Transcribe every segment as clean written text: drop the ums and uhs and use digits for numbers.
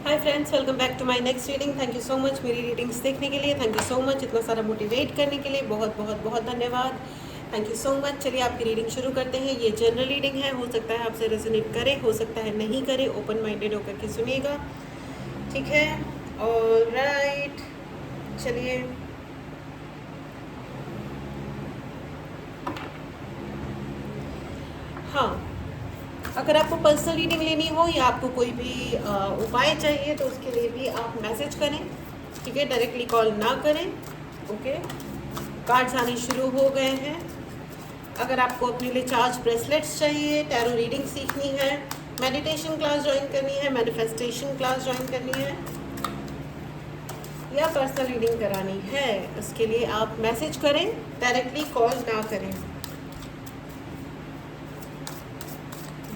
Hi friends, welcome back to my next reading. Thank you so much मेरी readings देखने के लिए। Thank you so much इतना सारा मोटिवेट करने के लिए। बहुत बहुत बहुत धन्यवाद। Thank you so much. चलिए आपकी रीडिंग शुरू करते हैं। ये जनरल रीडिंग है, हो सकता है आपसे रेजोनेट करे, हो सकता है नहीं करे। ओपन माइंडेड होकर के सुनिएगा, ठीक है? ऑलराइट, चलिए। हाँ, अगर आपको पर्सनल रीडिंग लेनी हो या आपको कोई भी उपाय चाहिए तो उसके लिए भी आप मैसेज करें, ठीक है? डायरेक्टली कॉल ना करें, ओके? कार्ड्स आने शुरू हो गए हैं। अगर आपको अपने लिए चार्ज ब्रेसलेट्स चाहिए, टैरो रीडिंग सीखनी है, मेडिटेशन क्लास ज्वाइन करनी है, मैनिफेस्टेशन क्लास ज्वाइन करनी है या पर्सनल रीडिंग करानी है, उसके लिए आप मैसेज करें, डायरेक्टली कॉल ना करें।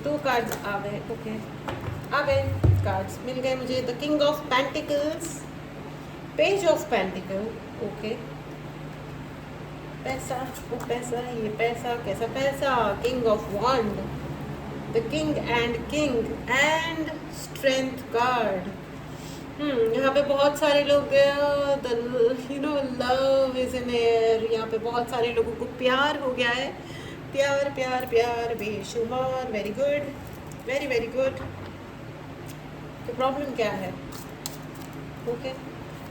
2 कार्ड्स आ गए, ओके, आ गए कार्ड्स, मिल गए मुझे। The king of pentacles, page of pentacle, okay. पैसा, वो पैसा, ये पैसा, कैसा पैसा? King of wand, the king and strength card. यहाँ पे बहुत सारे लोग, लव इज इन एयर। यहाँ पे बहुत सारे लोगों को प्यार हो गया है। प्यार प्यार प्यार बेशुमार। Very good, very very good. तो प्रॉब्लम क्या है? ओके,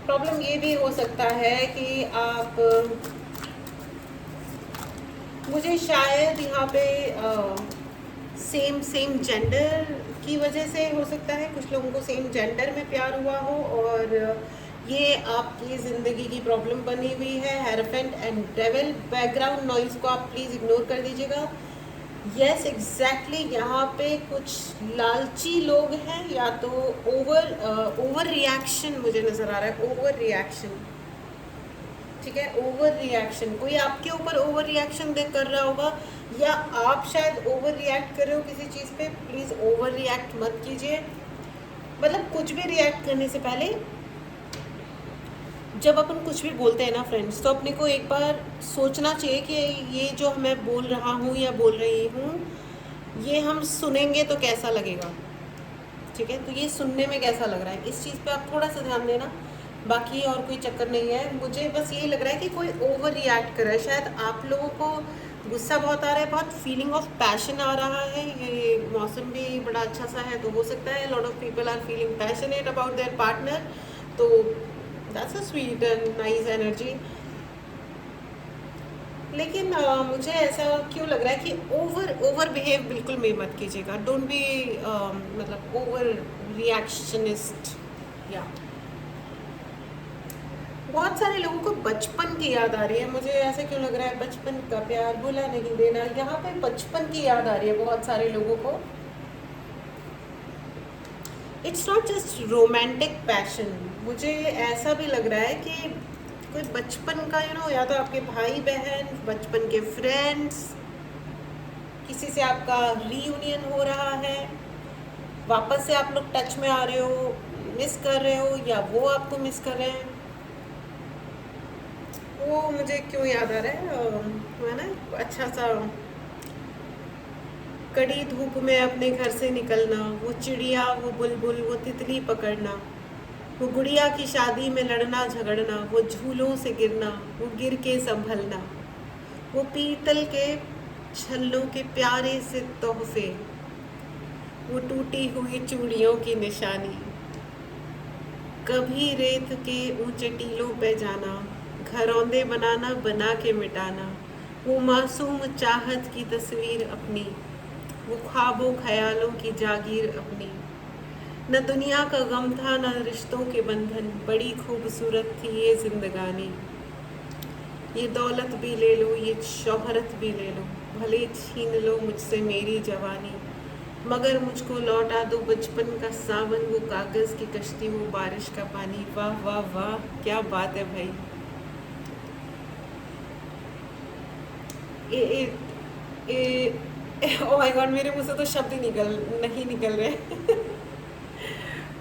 प्रॉब्लम ये भी हो सकता है कि आप, मुझे शायद यहाँ पे सेम सेम जेंडर की वजह से हो सकता है, कुछ लोगों को सेम जेंडर में प्यार हुआ हो और ये आपकी ज़िंदगी की प्रॉब्लम बनी हुई है। हेरफेंट एंड डेविल, बैकग्राउंड नॉइज़ को आप प्लीज़ इग्नोर कर दीजिएगा। यस, एग्जैक्टली, यहाँ पे कुछ लालची लोग हैं या तो ओवर रिएक्शन मुझे नज़र आ रहा है, ओवर रिएक्शन, ठीक है? ओवर रिएक्शन, कोई आपके ऊपर ओवर रिएक्शन कर रहा होगा या आप शायद ओवर रिएक्ट कर रहे हो किसी चीज़ पे। प्लीज़ ओवर रिएक्ट मत कीजिए। मतलब कुछ भी रिएक्ट करने से पहले, जब अपन कुछ भी बोलते हैं ना फ्रेंड्स, तो अपने को एक बार सोचना चाहिए कि ये जो मैं बोल रहा हूँ या बोल रही हूँ, ये हम सुनेंगे तो कैसा लगेगा, ठीक है? तो ये सुनने में कैसा लग रहा है, इस चीज़ पे आप थोड़ा सा ध्यान देना। बाकी और कोई चक्कर नहीं है। मुझे बस यही लग रहा है कि कोई ओवर रिएक्ट कर रहा है। शायद आप लोगों को गुस्सा बहुत आ रहा है, बहुत फीलिंग ऑफ पैशन आ रहा है। ये मौसम भी बड़ा अच्छा सा है, तो हो सकता है lot of people are feeling passionate about their partner. तो that's a sweet and nice energy. लेकिन मुझे ऐसा क्यों लग रहा है कि ओवर बिहेव बिल्कुल भी मत कीजिएगा। डोंट बी मतलब ओवर रिएक्शनिस्ट। या बहुत सारे लोगों को बचपन की याद आ रही है। मुझे ऐसा क्यों लग रहा है? बचपन का प्यार भुला नहीं देना, यहाँ पे बचपन की याद आ रही है बहुत सारे लोगों को। It's not just romantic passion, मुझे ऐसा भी लग रहा है कि कोई बचपन का या तो आपके भाई बहन, बचपन के फ्रेंड्स, किसी से आपका रीयूनियन हो रहा है, वापस से आप लोग टच में आ रहे हो, मिस कर रहे हो, या वो आपको मिस कर रहे हैं। वो मुझे क्यों याद आ रहा है ना, अच्छा सा, कड़ी धूप में अपने घर से निकलना, वो चिड़िया, वो बुलबुल, वो तितली पकड़ना, वो गुड़िया की शादी में लड़ना झगड़ना, वो झूलों से गिरना, वो गिर के संभलना, वो पीतल के छल्लों के प्यारे से तोहफे, वो टूटी हुई चूड़ियों की निशानी, कभी रेत के ऊंचे टीलों पे जाना, घरौंदे बनाना बना के मिटाना, वो मासूम चाहत की तस्वीर अपनी, वो ख्वाबों ख्यालों की जागीर अपनी। न दुनिया का गम था न रिश्तों के बंधन, बड़ी खूबसूरत थी ये जिंदगानी। ये दौलत भी ले लो, ये शोहरत भी ले लो, भले छीन लो मुझसे मेरी जवानी, मगर मुझको लौटा दो बचपन का सावन, वो कागज़ की कश्ती, वो बारिश का पानी। वाह वाह वाह, क्या बात है भाई। ए, ए, ए, ओ माय गॉड, मेरे मुंह से तो शब्द ही नहीं निकल रहे।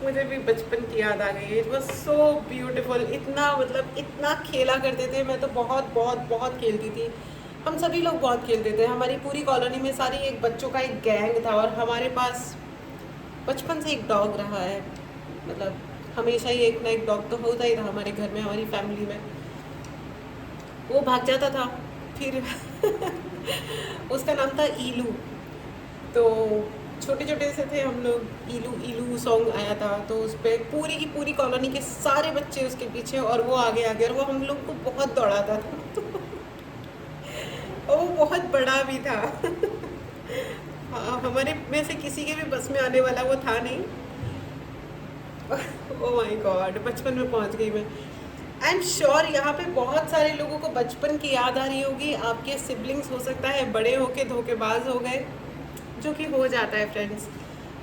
मुझे भी बचपन की याद आ गई है। It was so beautiful. इतना मतलब इतना खेला करते थे। मैं तो बहुत बहुत बहुत खेलती थी। हम सभी लोग बहुत खेलते थे। हमारी पूरी कॉलोनी में सारी एक बच्चों का एक गैंग था और हमारे पास बचपन से एक डॉग रहा है। मतलब हमेशा ही एक ना एक डॉग तो होता ही था हमारे घर में, हमारी फैमिली में। वो भाग जाता था, फिर उसका नाम था ईलू। तो छोटे छोटे से थे हम लोग, ईलू ईलू सॉन्ग आया था, तो उस पर पूरी की पूरी कॉलोनी के सारे बच्चे उसके पीछे, और वो आगे आगे, और वो हम लोग को बहुत दौड़ाता था। और वो बहुत बड़ा भी था। हाँ, हमारे में से किसी के भी बस में आने वाला वो था नहीं। ओ माय गॉड, बचपन में पहुंच गई मैं। आई एम श्योर यहाँ पे बहुत सारे लोगों को बचपन की याद आ रही होगी। आपके सिबलिंग्स हो सकता है बड़े होके धोखेबाज हो गए, जो कि हो जाता है फ्रेंड्स।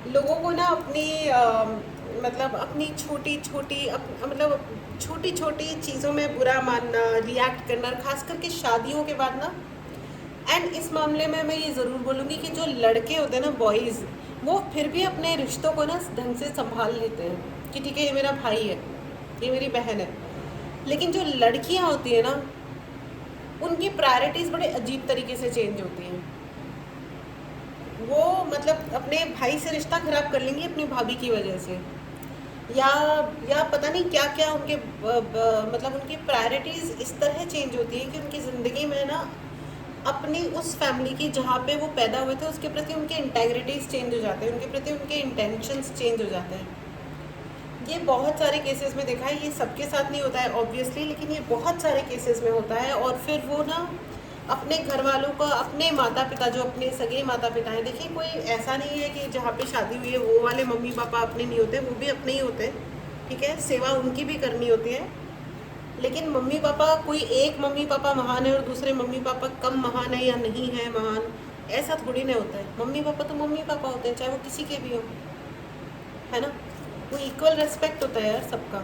लोगों को ना अपनी मतलब अपनी छोटी छोटी मतलब छोटी छोटी चीज़ों में बुरा मानना, रिएक्ट करना, खास करके शादियों के बाद ना। एंड इस मामले में मैं ये ज़रूर बोलूँगी कि जो लड़के होते हैं ना, बॉयज़, वो फिर भी अपने रिश्तों को ना ढंग से संभाल लेते हैं कि ठीक है ये मेरा भाई है, ये मेरी बहन है। लेकिन जो लड़कियां होती है ना, उनकी प्रायोरिटीज़ बड़े अजीब तरीके से चेंज होती हैं। वो मतलब अपने भाई से रिश्ता खराब कर लेंगी अपनी भाभी की वजह से, या पता नहीं क्या क्या उनके मतलब उनकी प्रायोरिटीज़ इस तरह चेंज होती है कि उनकी ज़िंदगी में ना अपनी उस फैमिली की जहाँ पे वो पैदा हुए थे उसके प्रति उनके इंटेग्रिटीज़ चेंज हो जाते हैं, उनके प्रति उनके इंटेंशंस चेंज हो जाते हैं। ये बहुत सारे केसेस में देखा है, ये सबके साथ नहीं होता है ऑब्वियसली, लेकिन ये बहुत सारे केसेस में होता है। और फिर वो ना अपने घर वालों का, अपने माता पिता, जो अपने सगे माता पिता हैं, देखिए कोई ऐसा नहीं है कि जहाँ पे शादी हुई है वो वाले मम्मी पापा अपने नहीं होते, वो भी अपने ही होते हैं, ठीक है, सेवा उनकी भी करनी होती है। लेकिन मम्मी पापा, कोई एक मम्मी पापा महान है और दूसरे मम्मी पापा कम महान है या नहीं है महान, ऐसा थोड़ी ना होता है। मम्मी पापा तो मम्मी पापा होते हैं, चाहे वो किसी के भी हो, है ना। वो इक्वल रेस्पेक्ट होता है यार सबका।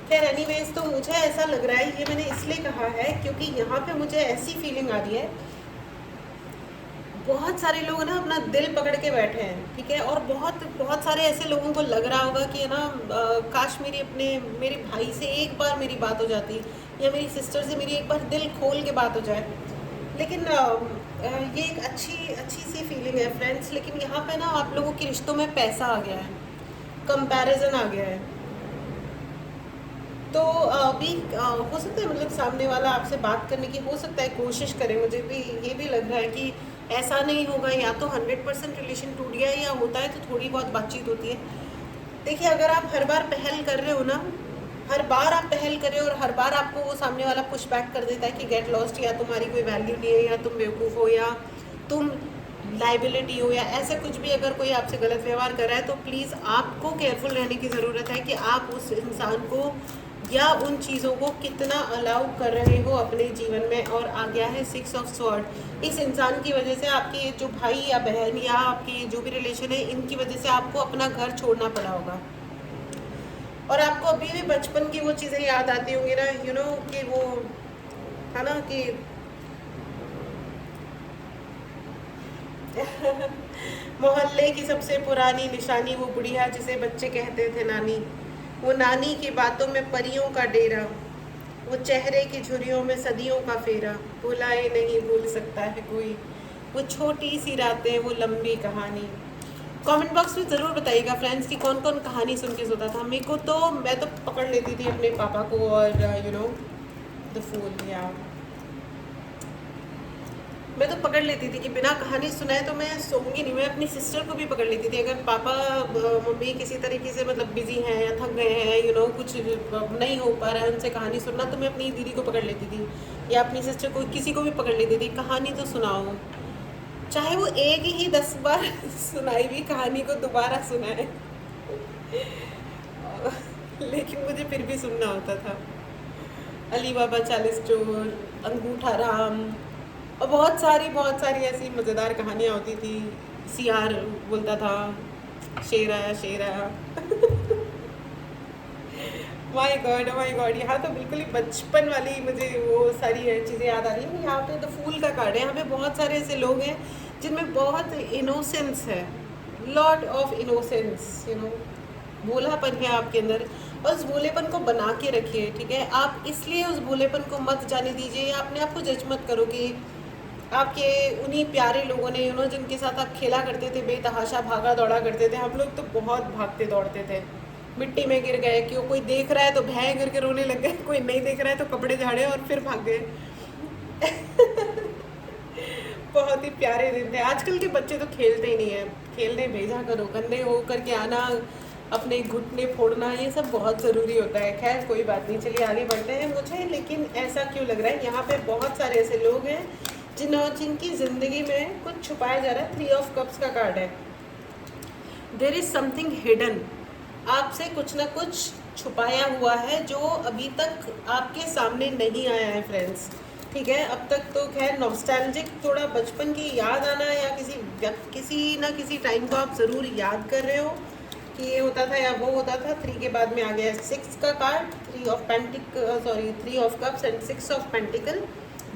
खैर एनीवेज, तो मुझे ऐसा लग रहा है, ये मैंने इसलिए कहा है क्योंकि यहाँ पे मुझे ऐसी फीलिंग आ रही है, बहुत सारे लोग ना अपना दिल पकड़ के बैठे हैं, ठीक है, और बहुत बहुत सारे ऐसे लोगों को लग रहा होगा कि है ना, काश मेरे भाई से एक बार मेरी बात हो जाती, या मेरी सिस्टर से मेरी एक बार दिल खोल के बात हो जाए। लेकिन ये एक अच्छी सी फीलिंग है फ्रेंड्स, लेकिन यहाँ पे ना आप लोगों के रिश्तों में पैसा आ गया है, कंपैरिजन आ गया है। तो अभी हो सकता है मतलब सामने वाला आपसे बात करने की हो सकता है कोशिश करे, मुझे भी ये भी लग रहा है कि ऐसा नहीं होगा, या तो 100% रिलेशन टूट गया, या होता है तो थोड़ी बहुत बातचीत होती है। देखिए अगर आप हर बार पहल कर रहे हो ना, हर बार आप पहल कर रहे हो और हर बार आपको वो सामने वाला पुश बैक कर देता है कि गेट लॉस्ट, या तुम्हारी कोई वैल्यू नहीं है, या तुम बेवकूफ़ हो, या तुम लाइबिलिटी हो, या ऐसा कुछ भी अगर कोई आपसे गलत व्यवहार कर रहा है, तो प्लीज़ आपको केयरफुल रहने की ज़रूरत है कि आप उस इंसान को या उन चीज़ों को कितना अलाउ कर रहे हो अपने जीवन में। और आ गया है 6 ऑफ स्वॉर्ड। इस इंसान की वजह से आपकी जो भाई या बहन या आपकी जो भी रिलेशन है, इनकी वजह से आपको अपना घर छोड़ना पड़ा होगा, और आपको अभी भी बचपन की वो चीज़ें याद आती होंगी ना, यू नो, कि वो है ना कि मोहल्ले की सबसे पुरानी निशानी वो बुढ़िया जिसे बच्चे कहते थे नानी, वो नानी की बातों में परियों का डेरा, वो चेहरे की झुर्रियों में सदियों का फेरा, भुलाए नहीं भूल सकता है कोई, वो छोटी सी रातें, वो लंबी कहानी। कमेंट बॉक्स में ज़रूर बताइएगा फ्रेंड्स कि कौन कौन कहानी सुन के सोता था। मेरे को तो, मैं तो पकड़ लेती थी अपने पापा को, और यू नो द फूल, या मैं तो पकड़ लेती थी कि बिना कहानी सुनाए तो मैं सोऊंगी नहीं। मैं अपनी सिस्टर को भी पकड़ लेती थी, अगर पापा मम्मी किसी तरीके से मतलब बिजी हैं या थक गए हैं, यू नो, कुछ नहीं हो पा रहा है उनसे कहानी सुनना, तो मैं अपनी दीदी को पकड़ लेती थी या अपनी सिस्टर को, किसी को भी पकड़ लेती थी, कहानी तो सुनाओ, चाहे वो एक ही 10 बार सुनाई हुई कहानी को दोबारा सुनाए। लेकिन मुझे फिर भी सुनना होता था। अली बाबा 40 चोर, अंगूठा राम, और बहुत सारी ऐसी मज़ेदार कहानियाँ होती थी। सियार बोलता था शेर आया। माय गॉड, यहाँ तो बिल्कुल ही बचपन वाली मुझे वो सारी चीज़ें याद आ रही हैं। यहाँ पे तो फूल का कार्ड है, यहाँ पे बहुत सारे ऐसे लोग हैं जिनमें बहुत इनोसेंस है, lot of innocence, you know, भोलापन है आपके अंदर, और उस भोलेपन को बना के रखिए, ठीक है। आप इसलिए उस भोलेपन को मत जाने दीजिए, या अपने आप को जज मत करो कि आपके उन्हीं प्यारे लोगों ने, जिनके साथ आप खेला करते थे, बेतहाशा भागा दौड़ा करते थे। हम लोग तो बहुत भागते दौड़ते थे, मिट्टी में गिर गए, क्यों कोई देख रहा है तो भैं करके रोने लग गए, कोई नहीं देख रहा है तो कपड़े झाड़े और फिर भाग गए। बहुत ही प्यारे दिन थे। आजकल के बच्चे तो खेलते ही नहीं है। खेलने भेजा करो, गंदे हो करके आना, अपने घुटने फोड़ना, ये सब बहुत ज़रूरी होता है। खैर कोई बात नहीं, चलिए आगे बढ़ते हैं। मुझे लेकिन ऐसा क्यों लग रहा है, यहाँ पे बहुत सारे ऐसे लोग हैं जिनकी ज़िंदगी में कुछ छुपाया जा रहा है। 3 ऑफ कप्स का कार्ड है। देयर इज़ समथिंग हिडन, आपसे कुछ ना कुछ छुपाया हुआ है जो अभी तक आपके सामने नहीं आया है फ्रेंड्स। ठीक है, अब तक तो खैर नॉस्टैल्जिक, थोड़ा बचपन की याद आना या किसी ना किसी टाइम को आप ज़रूर याद कर रहे हो कि ये होता था या वो होता था। 3 के बाद में आ गया 6 का card, 3 of cups and 6 of pentacle,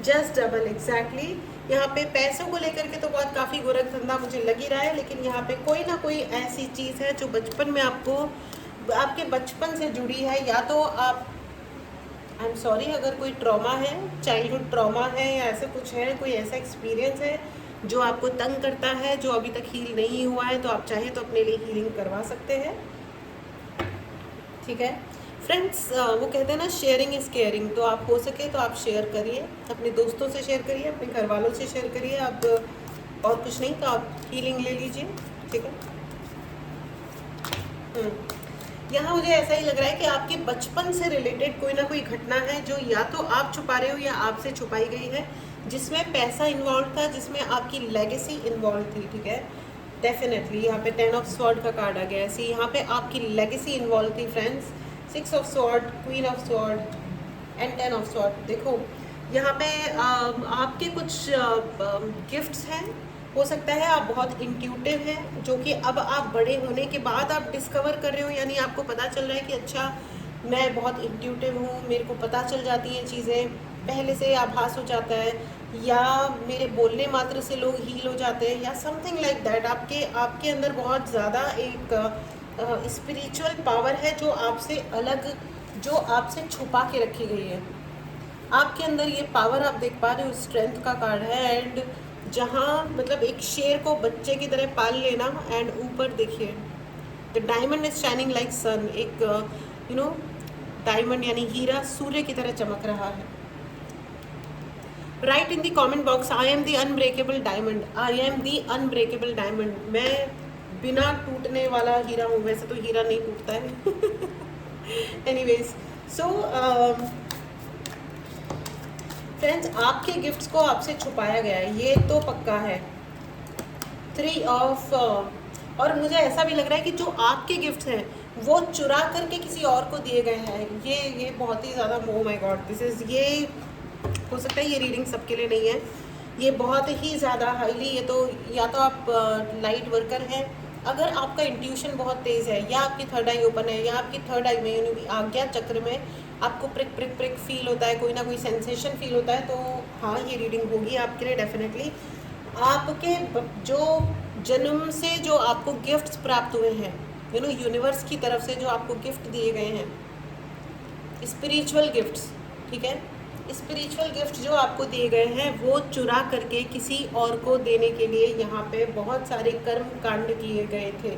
just double exactly. यहाँ पे पैसों को लेकर के तो बहुत काफ़ी गोरख धंधा मुझे लग ही रहा है, लेकिन यहाँ पे कोई ना कोई ऐसी चीज़ है जो बचपन में आपके बचपन से जुड़ी है। या तो आप, आई एम सॉरी अगर कोई ट्रॉमा है, चाइल्डहुड ट्रॉमा है या ऐसा कुछ है, कोई ऐसा एक्सपीरियंस है जो आपको तंग करता है, जो अभी तक हील नहीं हुआ है, तो आप चाहे तो अपने लिए हीलिंग करवा सकते हैं। ठीक है फ्रेंड्स, वो कहते हैं ना शेयरिंग इज़ केयरिंग, तो आप हो सके तो आप शेयर करिए, अपने दोस्तों से शेयर करिए, अपने घर वालों से शेयर करिए। अब और कुछ नहीं तो आप हीलिंग ले लीजिए। ठीक है, यहाँ मुझे ऐसा ही लग रहा है कि आपके बचपन से रिलेटेड कोई ना कोई घटना है जो या तो आप छुपा रहे हो या आपसे छुपाई गई है, जिसमें पैसा इन्वॉल्व था, जिसमें आपकी लेगेसी इन्वॉल्व थी। ठीक है, डेफिनेटली यहाँ पे 10 ऑफ स्वॉर्ड का कार्ड आ गया है। यहाँ पे आपकी लेगेसी इन्वॉल्व थी friends. 6 of sword, queen of sword and 10 of sword. देखो यहाँ पे आपके कुछ गिफ्ट्स हैं, हो सकता है आप बहुत इंट्यूटिव हैं, जो कि अब आप बड़े होने के बाद आप डिस्कवर कर रहे हो, यानी आपको पता चल रहा है कि अच्छा मैं बहुत इंट्यूटिव हूँ, मेरे को पता चल जाती हैं चीज़ें, पहले से आभास हो जाता है, या मेरे बोलने मात्र से लोग हील हो जाते हैं, या समथिंग लाइक दैट। आपके अंदर बहुत ज़्यादा एक स्पिरिचुअल पावर है जो आपसे अलग, जो आपसे छुपा के रखी गई है। आपके अंदर ये पावर आप देख पा रहे हो, स्ट्रेंथ का कार्ड है। एंड जहाँ मतलब एक शेर को बच्चे की तरह पाल लेना, एंड ऊपर देखिए the diamond is shining like sun, एक डायमंड यानी हीरा सूर्य की तरह चमक रहा है। Right in the comment box, I am the unbreakable diamond, I am the unbreakable diamond. मैं बिना टूटने वाला हीरा हूँ, वैसे तो हीरा नहीं टूटता है। एनीवेज, सो फ्रेंड्स, आपके गिफ्ट्स को आपसे छुपाया गया है, ये तो पक्का है। 3 ऑफ और मुझे ऐसा भी लग रहा है कि जो आपके गिफ्ट्स हैं वो चुरा करके किसी और को दिए गए हैं। ये बहुत ही ज़्यादा, oh my God, this is, ये हो सकता है ये रीडिंग सबके लिए नहीं है, ये बहुत ही ज़्यादा हाईली, ये तो या तो आप लाइट वर्कर हैं, अगर आपका इंट्यूशन बहुत तेज़ है, या आपकी थर्ड आई ओपन है, या आपकी थर्ड आई में यानी आज्ञा चक्र में आपको प्रिक प्रिक प्रिक फील होता है, कोई ना कोई सेंसेशन फील होता है, तो हाँ ये रीडिंग होगी आपके लिए डेफिनेटली। आपके जो जन्म से जो आपको गिफ्ट्स प्राप्त हुए हैं, यूनिवर्स की तरफ से जो आपको गिफ्ट दिए गए हैं, स्पिरिचुअल गिफ्ट्स, ठीक है, स्पिरिचुअल गिफ्ट जो आपको दिए गए हैं वो चुरा करके किसी और को देने के लिए यहाँ पे बहुत सारे कर्म कांड किए गए थे,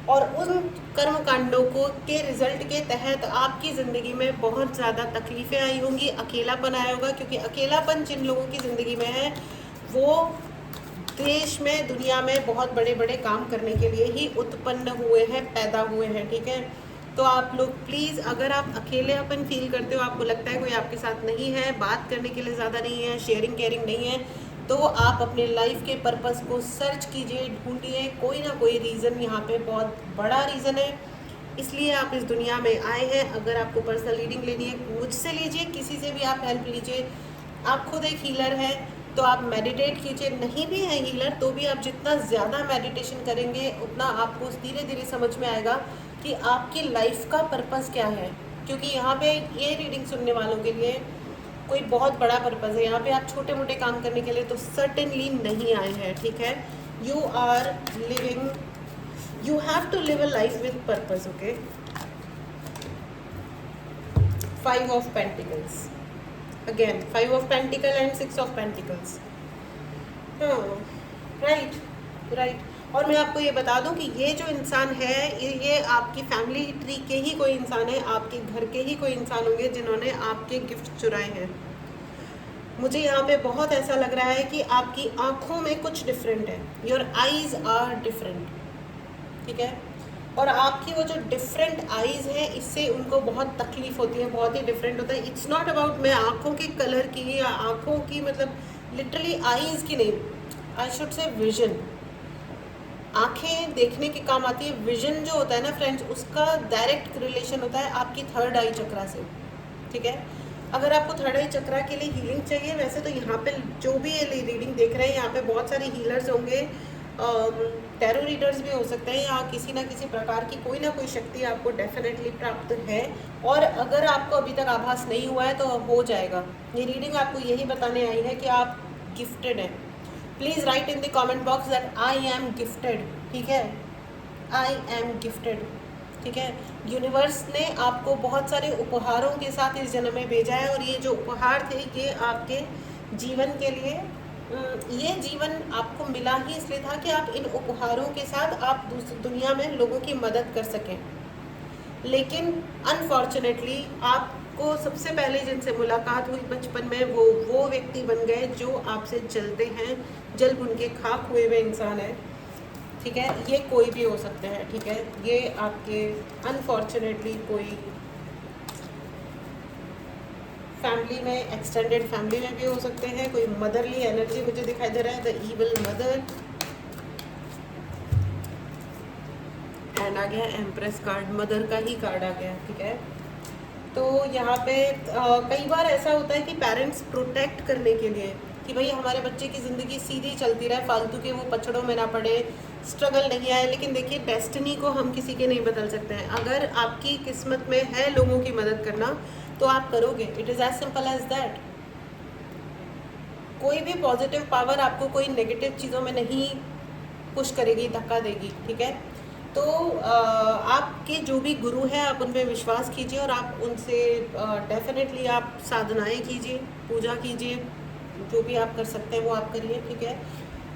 और उन कर्म कांडों के रिजल्ट के तहत आपकी ज़िंदगी में बहुत ज़्यादा तकलीफ़ें आई होंगी, अकेलापन आया होगा, क्योंकि अकेलापन जिन लोगों की ज़िंदगी में है वो देश में, दुनिया में बहुत बड़े बड़े काम करने के लिए ही उत्पन्न हुए हैं, पैदा हुए हैं। ठीक है, तो आप लोग प्लीज़, अगर आप अकेलेपन फील करते हो, आपको लगता है कोई आपके साथ नहीं है, बात करने के लिए ज़्यादा नहीं है, शेयरिंग केयरिंग नहीं है, तो आप अपने लाइफ के पर्पस को सर्च कीजिए, ढूंढिए, कोई ना कोई रीज़न यहाँ पे बहुत बड़ा रीज़न है, इसलिए आप इस दुनिया में आए हैं। अगर आपको पर्सनल रीडिंग लेनी है मुझसे लीजिए, किसी से भी आप हेल्प लीजिए। आप खुद एक हीलर हैं तो आप मेडिटेट कीजिए, नहीं भी है हीलर तो भी आप जितना ज़्यादा मेडिटेशन करेंगे उतना आपको धीरे धीरे समझ में आएगा कि आपकी लाइफ का पर्पस क्या है, क्योंकि यहाँ पे ये रीडिंग सुनने वालों के लिए कोई बहुत बड़ा पर्पस है, यहाँ पे आप छोटे मोटे काम करने के लिए तो सर्टेनली नहीं आए हैं। ठीक है, you are living, you have to live a life with purpose. Okay, 5 of pentacles, again 5 of pentacle and 6 of pentacles. हाँ, राइट राइट। और मैं आपको ये बता दूं कि ये जो इंसान है ये आपकी फैमिली ट्री के ही कोई इंसान है, आपके घर के ही कोई इंसान होंगे जिन्होंने आपके गिफ्ट चुराए हैं। मुझे यहाँ पे बहुत ऐसा लग रहा है कि आपकी आँखों में कुछ डिफरेंट है, योर आईज आर डिफरेंट, ठीक है। और आपकी वो जो डिफरेंट आईज है इससे उनको बहुत तकलीफ होती है, बहुत ही डिफरेंट होता है। इट्स नॉट अबाउट मैं आँखों के कलर की या आँखों की मतलब लिटरली आईज की नहीं, आई शुड से विजन। आँखें देखने के काम आती है, विजन जो होता है ना फ्रेंड्स, उसका डायरेक्ट रिलेशन होता है आपकी थर्ड आई चक्रा से, ठीक है। अगर आपको थर्ड आई चक्रा के लिए हीलिंग चाहिए, वैसे तो यहाँ पे जो भी ये रीडिंग देख रहे हैं यहाँ पे बहुत सारे हीलर्स होंगे, टैरो रीडर्स भी हो सकते हैं, या किसी ना किसी प्रकार की कोई ना कोई शक्ति आपको डेफिनेटली प्राप्त है। और अगर आपको अभी तक आभास नहीं हुआ है तो हो जाएगा। ये रीडिंग आपको यही बताने आई है कि आप गिफ्टेड हैं। Please write in the comment box that I am gifted, ठीक है, आई एम गिफ्टेड, ठीक है। यूनिवर्स ने आपको बहुत सारे उपहारों के साथ इस जन्म में भेजा है, और ये जो उपहार थे ये आपके जीवन के लिए, ये जीवन आपको मिला ही इसलिए था कि आप इन उपहारों के साथ आप दुनिया में लोगों की मदद कर सकें। लेकिन अनफॉर्चुनेटली आपको सबसे पहले जिनसे मुलाकात हुई बचपन में वो व्यक्ति बन गए जो आपसे जलते हैं, जल भुन के खाक हुए हुए इंसान है, ठीक है। ये कोई भी हो सकते हैं, ठीक है। ये आपके अनफॉर्चुनेटली कोई फैमिली में, एक्सटेंडेड फैमिली में भी हो सकते हैं। कोई मदरली एनर्जी मुझे दिखाई दे रहा है, द ईविल मदर, एंड आ गया एम्प्रेस कार्ड, मदर का ही कार्ड आ गया, ठीक है। तो यहाँ पे कई बार ऐसा होता है कि पेरेंट्स प्रोटेक्ट करने के लिए कि भाई हमारे बच्चे की ज़िंदगी सीधी चलती रहे, फालतू के वो पछड़ों में ना पड़े, स्ट्रगल नहीं आए। लेकिन देखिए डेस्टिनी को हम किसी के नहीं बदल सकते हैं। अगर आपकी किस्मत में है लोगों की मदद करना तो आप करोगे, it is as simple as that. कोई भी पॉजिटिव पावर आपको कोई नेगेटिव चीज़ों में नहीं पुश करेगी, धक्का देगी, ठीक है। तो आपके जो भी गुरु हैं आप उन पर विश्वास कीजिए, और आप उनसे डेफिनेटली आप साधनाएं कीजिए, पूजा कीजिए, जो भी आप कर सकते हैं वो आप करिए, ठीक है।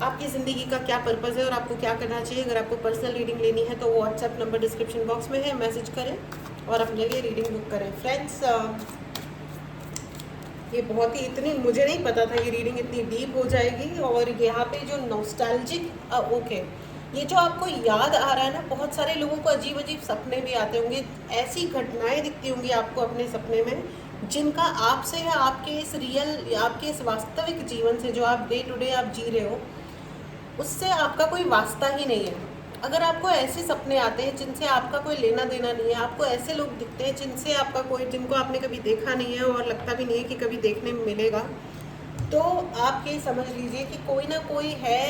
आपकी ज़िंदगी का क्या पर्पज़ है और आपको क्या करना चाहिए। अगर आपको पर्सनल रीडिंग लेनी है तो व्हाट्सएप नंबर डिस्क्रिप्शन बॉक्स में है, मैसेज करें और अपने लिए रीडिंग बुक करें। फ्रेंड्स ये बहुत ही, इतनी मुझे नहीं पता था ये रीडिंग इतनी डीप हो जाएगी। और यहाँ पे जो नॉस्टैल्जिक ओके, ये जो आपको याद आ रहा है ना, बहुत सारे लोगों को अजीब अजीब सपने भी आते होंगे, ऐसी घटनाएं दिखती होंगी आपको अपने सपने में जिनका आपसे या आपके इस रियल, आपके इस वास्तविक जीवन से जो आप डे टू डे आप जी रहे हो उससे आपका कोई वास्ता ही नहीं है। अगर आपको ऐसे सपने आते हैं जिनसे आपका कोई लेना देना नहीं है, आपको ऐसे लोग दिखते हैं जिनसे आपका कोई, जिनको आपने कभी देखा नहीं है और लगता भी नहीं है कि कभी देखने में मिलेगा, तो आप ये समझ लीजिए कि कोई ना कोई है,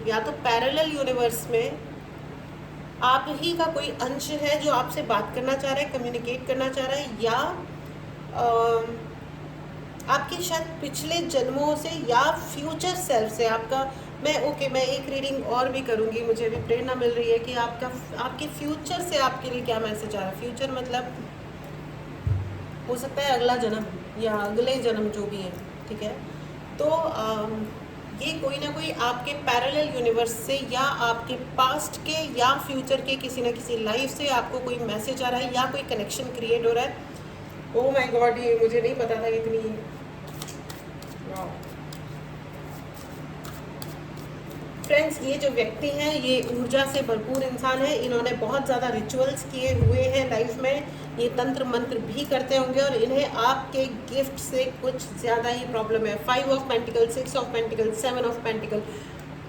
या तो पैरेलल यूनिवर्स में आप ही का कोई अंश है जो आपसे बात करना चाह रहा है, कम्युनिकेट करना चाह रहा है, या आपके शायद पिछले जन्मों से या फ्यूचर सेल्फ से आपका, मैं एक रीडिंग और भी करूँगी, मुझे अभी प्रेरणा मिल रही है कि आपके फ्यूचर से आपके लिए क्या मैसेज आ रहा है। फ्यूचर मतलब हो सकता है अगला जन्म या अगले जन्म जो भी है, ठीक है। तो ये कोई ना कोई आपके पैरेलल यूनिवर्स से या आपके पास्ट के या फ्यूचर के किसी न किसी लाइफ से आपको कोई मैसेज आ रहा है या कोई कनेक्शन क्रिएट हो रहा है। ओह माय गॉड, ये मुझे नहीं पता था इतनी, फ्रेंड्स ये जो व्यक्ति हैं ये ऊर्जा से भरपूर इंसान है। इन्होंने बहुत ज़्यादा रिचुअल्स किए हुए हैं लाइफ में, ये तंत्र मंत्र भी करते होंगे और इन्हें आपके गिफ्ट से कुछ ज़्यादा ही प्रॉब्लम है। 5 of pentacle, 6 of pentacle, 7 of pentacle,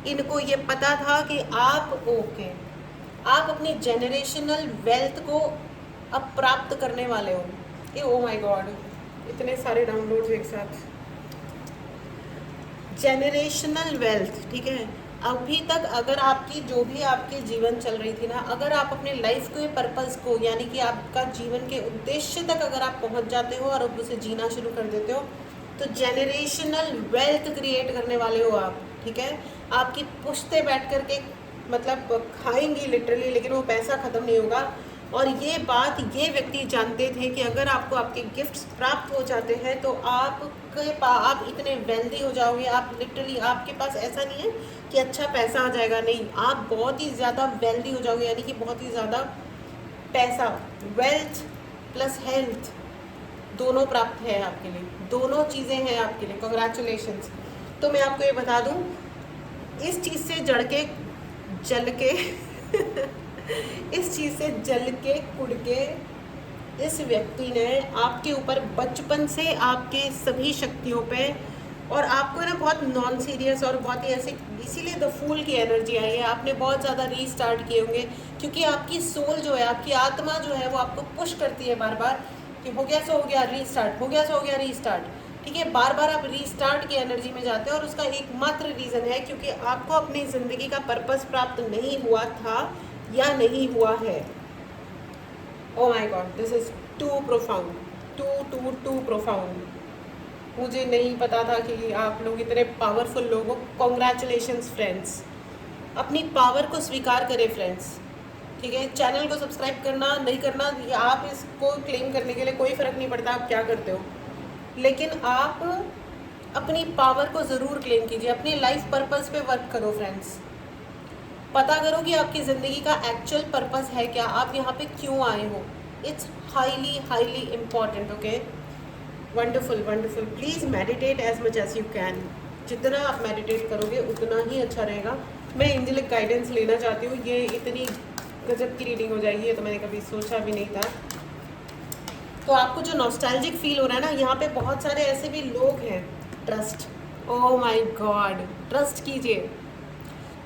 इनको ये पता था कि आप अपनी जेनरेशनल वेल्थ को अब प्राप्त करने वाले हो। ये ओ माय गॉड, इतने सारे डाउनलोड्स एक साथ। जेनरेशनल वेल्थ, ठीक है। अभी तक अगर आपकी जो भी आपके जीवन चल रही थी ना, अगर आप अपने लाइफ के पर्पस को, यानी कि आपका जीवन के उद्देश्य तक अगर आप पहुंच जाते हो और अब उसे जीना शुरू कर देते हो, तो जेनरेशनल वेल्थ क्रिएट करने वाले हो आप, ठीक है। आपकी पुश्तें बैठ कर के मतलब खाएंगी लिटरली, लेकिन वो पैसा ख़त्म नहीं होगा। और ये बात ये व्यक्ति जानते थे कि अगर आपको आपके गिफ्ट्स प्राप्त हो जाते हैं तो आप इतने वेल्दी हो जाओगे, आप लिटरली आपके पास ऐसा नहीं है कि अच्छा पैसा आ जाएगा, नहीं, आप बहुत ही ज़्यादा वेल्दी हो जाओगे, यानी कि बहुत ही ज़्यादा पैसा, वेल्थ प्लस हेल्थ दोनों प्राप्त है आपके लिए, दोनों चीज़ें हैं आपके लिए। कॉन्ग्रेचुलेशंस। तो मैं आपको ये बता दूं, इस चीज़ से जड़ के जल के इस चीज़ से जल के कुड़ के इस व्यक्ति ने आपके ऊपर बचपन से आपके सभी शक्तियों पे, और आपको ना बहुत नॉन सीरियस और बहुत ही ऐसे, इसीलिए द फूल की एनर्जी आई है, आपने बहुत ज़्यादा रीस्टार्ट किए होंगे, क्योंकि आपकी सोल जो है, आपकी आत्मा जो है, वो आपको पुश करती है बार बार कि हो गया सो हो गया रीस्टार्ट, हो गया सो हो गया रीस्टार्ट। ठीक है, बार बार आप रीस्टार्ट की एनर्जी में जाते हैं, और उसका एकमात्र रीज़न है क्योंकि आपको अपनी ज़िंदगी का पर्पस प्राप्त नहीं हुआ था या नहीं हुआ है। Oh my God, this is too profound, too profound. मुझे नहीं पता था कि आप लोग इतने पावरफुल लोग हो। कॉन्ग्रेचुलेशंस फ्रेंड्स, अपनी पावर को स्वीकार करें फ्रेंड्स। ठीक है, चैनल को सब्सक्राइब करना नहीं करना, आप इसको क्लेम करने के लिए कोई फ़र्क नहीं पड़ता आप क्या करते हो, लेकिन आप अपनी पावर को ज़रूर क्लेम कीजिए, अपनी लाइफ पर्पस पे वर्क करो फ्रेंड्स। पता करो कि आपकी ज़िंदगी का एक्चुअल पर्पस है क्या, आप यहाँ पे क्यों आए हो। It's highly highly important. Okay, wonderful wonderful. Please meditate as much as you can. जितना आप मेडिटेट करोगे उतना ही अच्छा रहेगा। मैं एंजेलिक गाइडेंस लेना चाहती हूँ, ये इतनी गजब की रीडिंग हो जाएगी, ये तो मैंने कभी सोचा भी नहीं था। तो आपको जो नॉस्टैल्जिक फील हो रहा है ना, यहाँ पे बहुत सारे ऐसे भी लोग हैं। Trust, oh my God, trust कीजिए।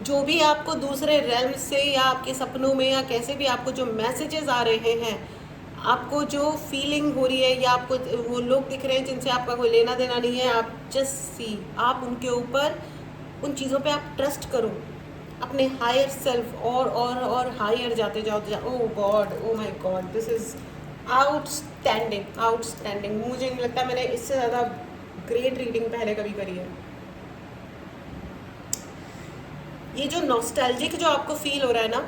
जो भी आपको दूसरे रेल्म से या आपके सपनों में या कैसे भी आपको जो मैसेजेस आ रहे हैं, आपको जो फीलिंग हो रही है, या आपको वो लोग दिख रहे हैं जिनसे आपका कोई लेना देना नहीं है, आप जस्ट सी, आप उनके ऊपर उन चीज़ों पे आप ट्रस्ट करो, अपने हायर सेल्फ और हायर जाते जाओ। Oh god, oh my God, this is outstanding outstanding. मुझे नहीं लगता मैंने इससे ज़्यादा ग्रेट रीडिंग पहले कभी करी है। ये जो नॉस्टैल्जिक जो आपको फील हो रहा है ना,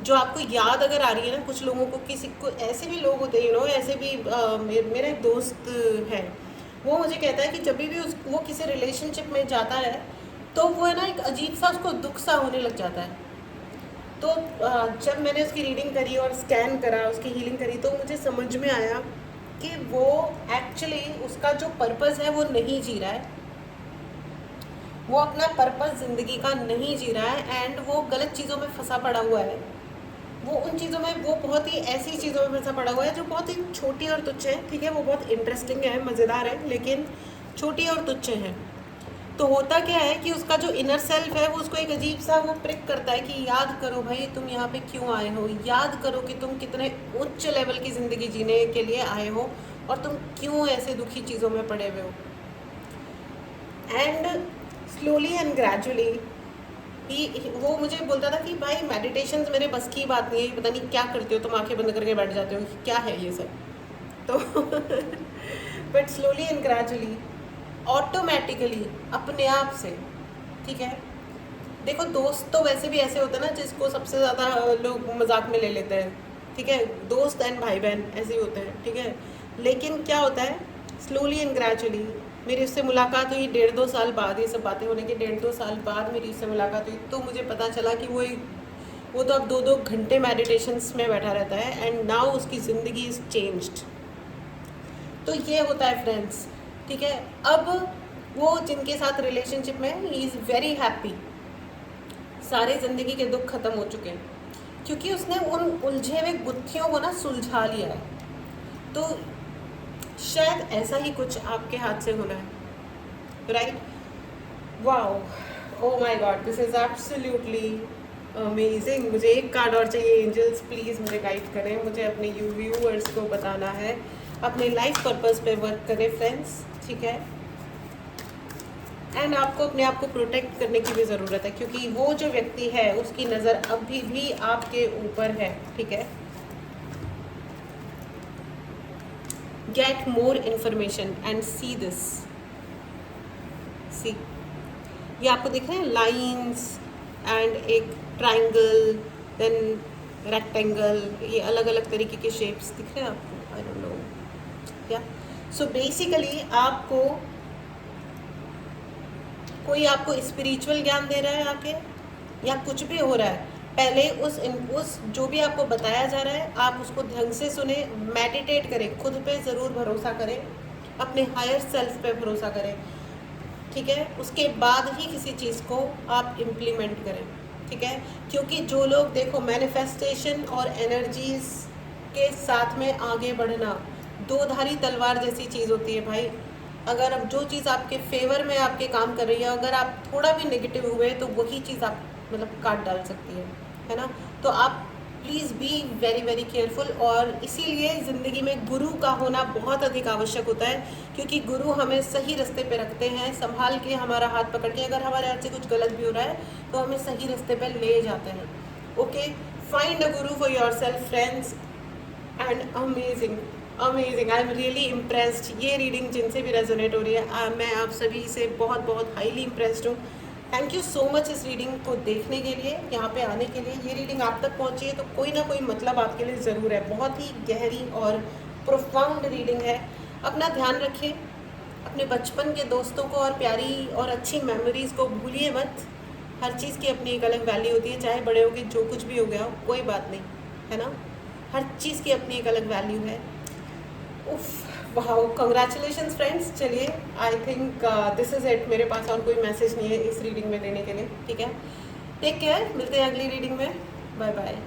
जो आपको याद अगर आ रही है ना, कुछ लोगों को, किसी को ऐसे भी लोग होते हैं ऐसे भी मेरा एक दोस्त है, वो मुझे कहता है कि जब भी वो किसी रिलेशनशिप में जाता है तो वो है ना, एक अजीब सा उसको दुख सा होने लग जाता है। तो जब मैंने उसकी रीडिंग करी और स्कैन करा, उसकी हीलिंग करी, तो मुझे समझ में आया कि वो एक्चुअली उसका जो पर्पस है वो नहीं जी रहा है, वो अपना पर्पस ज़िंदगी का नहीं जी रहा है, एंड वो गलत चीज़ों में फंसा पड़ा हुआ है। वो उन चीज़ों में, वो बहुत ही ऐसी चीज़ों में फंसा पड़ा हुआ है जो बहुत ही छोटी और तुच्छ है। ठीक है, वो बहुत इंटरेस्टिंग है, मज़ेदार है, लेकिन छोटी और तुच्छ हैं। तो होता क्या है कि उसका जो इनर सेल्फ है वो उसको एक अजीब सा वो प्रिक करता है कि याद करो भाई, तुम यहाँ पे क्यों आए हो, याद करो कि तुम कितने उच्च लेवल की ज़िंदगी जीने के लिए आए हो और तुम क्यों ऐसे दुखी चीज़ों में पड़े हुए हो। एंड स्लोली एंड ग्रेजुअली वो मुझे बोलता था कि भाई मेडिटेशन मेरे बस की बात नहीं है, पता नहीं क्या करते हो तुम, आंखें बंद करके बैठ जाते हो, क्या है ये सब। तो but slowly and gradually, automatically, अपने आप से। ठीक है, देखो दोस्त तो वैसे भी ऐसे होते हैं ना जिसको सबसे ज़्यादा लोग मजाक में ले लेते हैं। ठीक है, दोस्त एंड भाई बहन ऐसे ही होते हैं। ठीक है, लेकिन क्या होता है, स्लोली एंड ग्रेजुअली मेरी उससे मुलाकात हुई 1.5-2 साल बाद, ये सब बातें होने के 1.5-2 साल बाद मेरी उससे मुलाकात हुई, तो मुझे पता चला कि वो तो अब 2-2 घंटे मेडिटेशंस में बैठा रहता है, एंड नाउ उसकी ज़िंदगी इज़ चेंज्ड। तो ये होता है फ्रेंड्स। ठीक है, अब वो जिनके साथ रिलेशनशिप में ही इज़ वेरी हैप्पी, सारे ज़िंदगी के दुख खत्म हो चुके हैं, क्योंकि उसने उन उलझे हुए गुत्थियों को ना सुलझा लिया है। तो शायद ऐसा ही कुछ आपके हाथ से होना है, right? Wow, O my God, this is absolutely amazing. मुझे एक कार्ड और चाहिए। एंजल्स प्लीज़ मुझे गाइड करें, मुझे अपने व्यूअर्स को बताना है, अपने लाइफ पर्पस पे वर्क करें फ्रेंड्स। ठीक है, एंड आपको अपने आप को प्रोटेक्ट करने की भी ज़रूरत है, क्योंकि वो जो व्यक्ति है उसकी नज़र अभी भी आपके ऊपर है। ठीक है, get more information and see this, see, ये आपको दिख रहे हैं लाइंस एंड एक ट्राइंगल, देन रेक्टेंगल, ये अलग अलग तरीके के शेप्स दिख रहे हैं आपको, आई डोंट नो या। सो बेसिकली आपको कोई आपको स्पिरिचुअल ज्ञान दे रहा है आके, या कुछ भी हो रहा है, पहले उस जो भी आपको बताया जा रहा है आप उसको ढंग से सुने, मेडिटेट करें, खुद पे ज़रूर भरोसा करें, अपने हायर सेल्फ पे भरोसा करें, ठीक है। उसके बाद ही किसी चीज़ को आप इम्प्लीमेंट करें, ठीक है। क्योंकि जो लोग देखो, मैनिफेस्टेशन और एनर्जीज के साथ में आगे बढ़ना दो धारी तलवार जैसी चीज़ होती है भाई। अगर अब जो चीज़ आपके फेवर में आपके काम कर रही है, अगर आप थोड़ा भी नेगेटिव हुए तो वही चीज़ आप मतलब काट डाल सकती है ना। तो आप please be very very careful. और इसीलिए ज़िंदगी में गुरु का होना बहुत अधिक आवश्यक होता है, क्योंकि गुरु हमें सही रास्ते पे रखते हैं, संभाल के हमारा हाथ पकड़ के, अगर हमारे हाथ से कुछ गलत भी हो रहा है तो हमें सही रास्ते पे ले जाते हैं। Okay, find a Guru for your self friends, and amazing amazing, I am really impressed. ये रीडिंग जिनसे भी रेजोनेट हो रही है, मैं आप सभी से बहुत बहुत हाईली इम्प्रेस्ड हूँ। थैंक यू सो मच इस रीडिंग को देखने के लिए, यहाँ पे आने के लिए। ये रीडिंग आप तक पहुँची है तो कोई ना कोई मतलब आपके लिए ज़रूर है। बहुत ही गहरी और प्रोफाउंड रीडिंग है। अपना ध्यान रखिए, अपने बचपन के दोस्तों को और प्यारी और अच्छी मेमोरीज़ को भूलिए मत। हर चीज़ की अपनी एक अलग वैल्यू होती है, चाहे बड़े हो के जो कुछ भी हो गया हो कोई बात नहीं, है ना। हर चीज़ की अपनी एक अलग वैल्यू है। उफ, वाओ, कंग्रेचुलेशंस फ्रेंड्स। चलिए, I think this is it. मेरे पास और कोई मैसेज नहीं है इस रीडिंग में देने के लिए, ठीक है। टेक केयर, मिलते हैं अगली रीडिंग में। Bye bye.